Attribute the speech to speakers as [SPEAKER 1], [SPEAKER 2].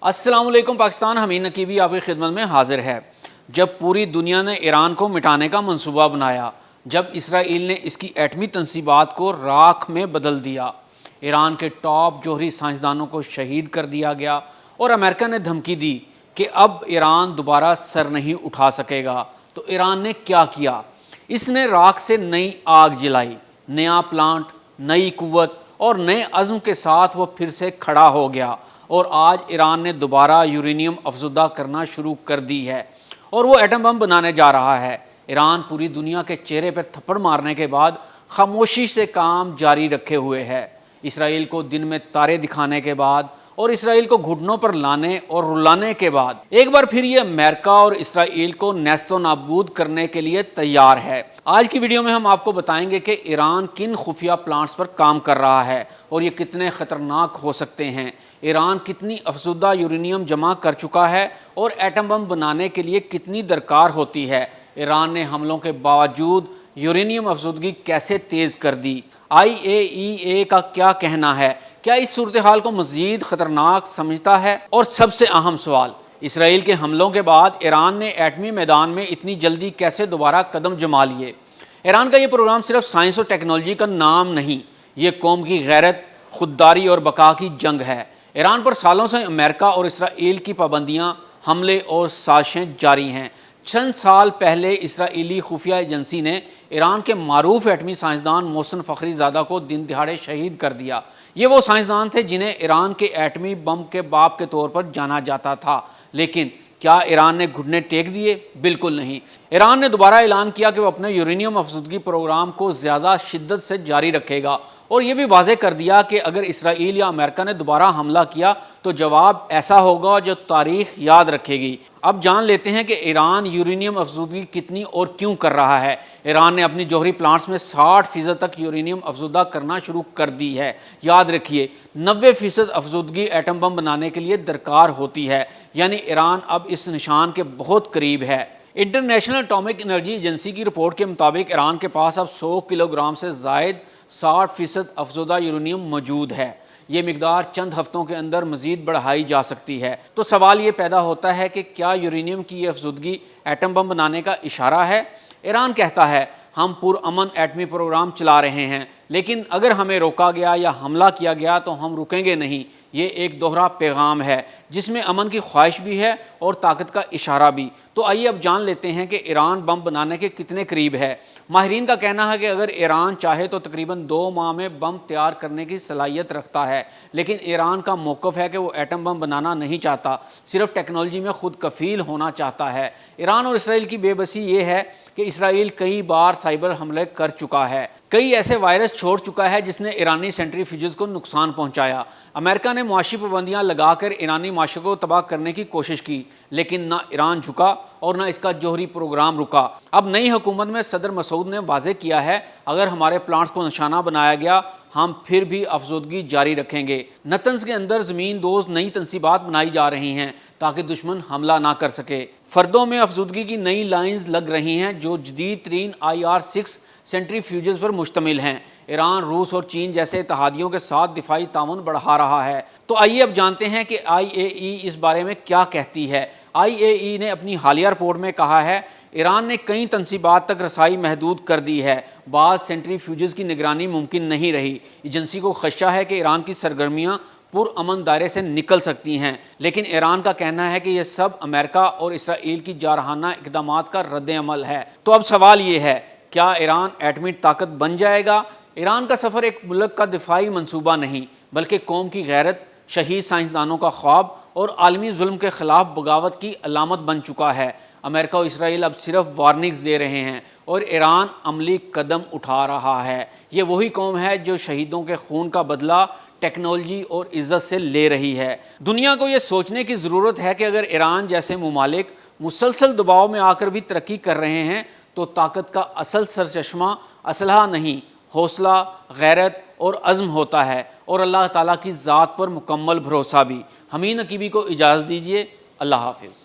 [SPEAKER 1] السلام علیکم پاکستان، حمید نقیبی آپ کی خدمت میں حاضر ہے۔ جب پوری دنیا نے ایران کو مٹانے کا منصوبہ بنایا، جب اسرائیل نے اس کی ایٹمی تنصیبات کو راکھ میں بدل دیا، ایران کے ٹاپ جوہری سائنسدانوں کو شہید کر دیا گیا اور امریکہ نے دھمکی دی کہ اب ایران دوبارہ سر نہیں اٹھا سکے گا، تو ایران نے کیا کیا؟ اس نے راکھ سے نئی آگ جلائی، نیا پلانٹ، نئی قوت اور نئے عزم کے ساتھ وہ پھر سے کھڑا ہو گیا، اور آج ایران نے دوبارہ یورینیم افزودہ کرنا شروع کر دی ہے اور وہ ایٹم بم بنانے جا رہا ہے۔ ایران پوری دنیا کے چہرے پر تھپڑ مارنے کے بعد خاموشی سے کام جاری رکھے ہوئے ہے۔ اسرائیل کو دن میں تارے دکھانے کے بعد اور اسرائیل کو گھٹنوں پر لانے اور رلانے کے بعد ایک بار پھر یہ امریکہ اور اسرائیل کو نیست و نابود کرنے کے لیے تیار ہے۔ آج کی ویڈیو میں ہم آپ کو بتائیں گے کہ ایران کن خفیہ پلانٹس پر کام کر رہا ہے اور یہ کتنے خطرناک ہو سکتے ہیں، ایران کتنی افزودہ یورینیم جمع کر چکا ہے اور ایٹم بم بنانے کے لیے کتنی درکار ہوتی ہے، ایران نے حملوں کے باوجود یورینیم افزودگی کیسے تیز کر دی، IAEA کا کیا کہنا ہے، کیا اس صورتحال کو مزید خطرناک سمجھتا ہے، اور سب سے اہم سوال، اسرائیل کے حملوں کے بعد ایران نے ایٹمی میدان میں اتنی جلدی کیسے دوبارہ قدم جما لیے۔ ایران کا یہ پروگرام صرف سائنس اور ٹیکنالوجی کا نام نہیں، یہ قوم کی غیرت، خودداری اور بقا کی جنگ ہے۔ ایران پر سالوں سے امریکہ اور اسرائیل کی پابندیاں، حملے اور سازشیں جاری ہیں۔ چند سال پہلے اسرائیلی خفیہ ایجنسی نے ایران کے معروف ایٹمی سائنسدان محسن فخری زادہ کو دن دہاڑے شہید کر دیا۔ یہ وہ سائنسدان تھے جنہیں ایران کے ایٹمی بم کے باپ کے طور پر جانا جاتا تھا، لیکن کیا ایران نے گھٹنے ٹیک دیے؟ بالکل نہیں۔ ایران نے دوبارہ اعلان کیا کہ وہ اپنے یورینیم افزودگی پروگرام کو زیادہ شدت سے جاری رکھے گا، اور یہ بھی واضح کر دیا کہ اگر اسرائیل یا امریکہ نے دوبارہ حملہ کیا تو جواب ایسا ہوگا جو تاریخ یاد رکھے گی۔ اب جان لیتے ہیں کہ ایران یورینیم افزودگی کتنی اور کیوں کر رہا ہے۔ ایران نے اپنی جوہری پلانٹس میں 60% تک یورینیم افزودہ کرنا شروع کر دی ہے۔ یاد رکھیے 90% افزودگی ایٹم بم بنانے کے لیے درکار ہوتی ہے، یعنی ایران اب اس نشان کے بہت قریب ہے۔ انٹرنیشنل اٹامک انرجی ایجنسی کی رپورٹ کے مطابق ایران کے پاس اب 100 کلو گرام سے زائد 60% افزودہ یورینیم موجود ہے۔ یہ مقدار چند ہفتوں کے اندر مزید بڑھائی جا سکتی ہے۔ تو سوال یہ پیدا ہوتا ہے کہ کیا یورینیم کی یہ افزودگی ایٹم بم بنانے کا اشارہ ہے؟ ایران کہتا ہے ہم پرامن ایٹمی پروگرام چلا رہے ہیں، لیکن اگر ہمیں روکا گیا یا حملہ کیا گیا تو ہم رکیں گے نہیں۔ یہ ایک دوہرا پیغام ہے جس میں امن کی خواہش بھی ہے اور طاقت کا اشارہ بھی۔ تو آئیے اب جان لیتے ہیں کہ ایران بم بنانے کے کتنے قریب ہے۔ ماہرین کا کہنا ہے کہ اگر ایران چاہے تو تقریباً 2 ماہ میں بم تیار کرنے کی صلاحیت رکھتا ہے، لیکن ایران کا موقف ہے کہ وہ ایٹم بم بنانا نہیں چاہتا، صرف ٹیکنالوجی میں خود کفیل ہونا چاہتا ہے۔ ایران اور اسرائیل کی بے بسی یہ ہے کہ اسرائیل کئی بار سائبر حملے کر چکا ہے، کئی ایسے وائرس چھوڑ چکا ہے جس نے ایرانی سینٹری فیوجز کو نقصان پہنچایا۔ امریکہ نے معاشی پابندیاں لگا کر ایرانی معاشرے کو تباہ کرنے کی کوشش کی، لیکن نہ ایران جھکا اور نہ اس کا جوہری پروگرام رکا۔ اب نئی حکومت میں صدر مسعود نے واضح کیا ہے اگر ہمارے پلانٹس کو نشانہ بنایا گیا ہم پھر بھی افزودگی جاری رکھیں گے۔ نتنز کے اندر زمین دوز نئی تنصیبات بنائی جا رہی ہیں تاکہ دشمن حملہ نہ کر سکے۔ فردوں میں افزودگی کی نئی لائنز لگ رہی ہیں جو جدید ترین IR-6 سینٹری فیوجز پر مشتمل ہیں۔ ایران، روس اور چین جیسے اتحادیوں کے ساتھ دفاعی تعاون بڑھا رہا ہے۔ تو آئیے اب جانتے ہیں کہ IAEA اس بارے میں کیا کہتی ہے۔ IAEA نے اپنی حالیہ رپورٹ میں کہا ہے ایران نے کئی تنصیبات تک رسائی محدود کر دی ہے، بعض سینٹری فیوجز کی نگرانی ممکن نہیں رہی۔ ایجنسی کو خدشہ ہے کہ ایران کی سرگرمیاں پرامن دائرے سے نکل سکتی ہیں، لیکن ایران کا کہنا ہے کہ یہ سب امریکہ اور اسرائیل کی جارحانہ اقدامات کا رد عمل ہے۔ تو اب سوال یہ ہے کیا ایران ایٹمی طاقت بن جائے گا؟ ایران کا سفر ایک ملک کا دفاعی منصوبہ نہیں، بلکہ قوم کی غیرت، شہید سائنسدانوں کا خواب اور عالمی ظلم کے خلاف بغاوت کی علامت بن چکا ہے۔ امریکہ اور اسرائیل اب صرف وارننگز دے رہے ہیں اور ایران عملی قدم اٹھا رہا ہے۔ یہ وہی قوم ہے جو شہیدوں کے خون کا بدلہ ٹیکنالوجی اور عزت سے لے رہی ہے۔ دنیا کو یہ سوچنے کی ضرورت ہے کہ اگر ایران جیسے ممالک مسلسل دباؤ میں آ کر بھی ترقی کر رہے ہیں تو طاقت کا اصل سرچشمہ اسلحہ نہیں، حوصلہ، غیرت اور عزم ہوتا ہے، اور اللہ تعالیٰ کی ذات پر مکمل بھروسہ بھی۔ حمید نقیبی کو اجازت دیجیے۔ اللہ حافظ۔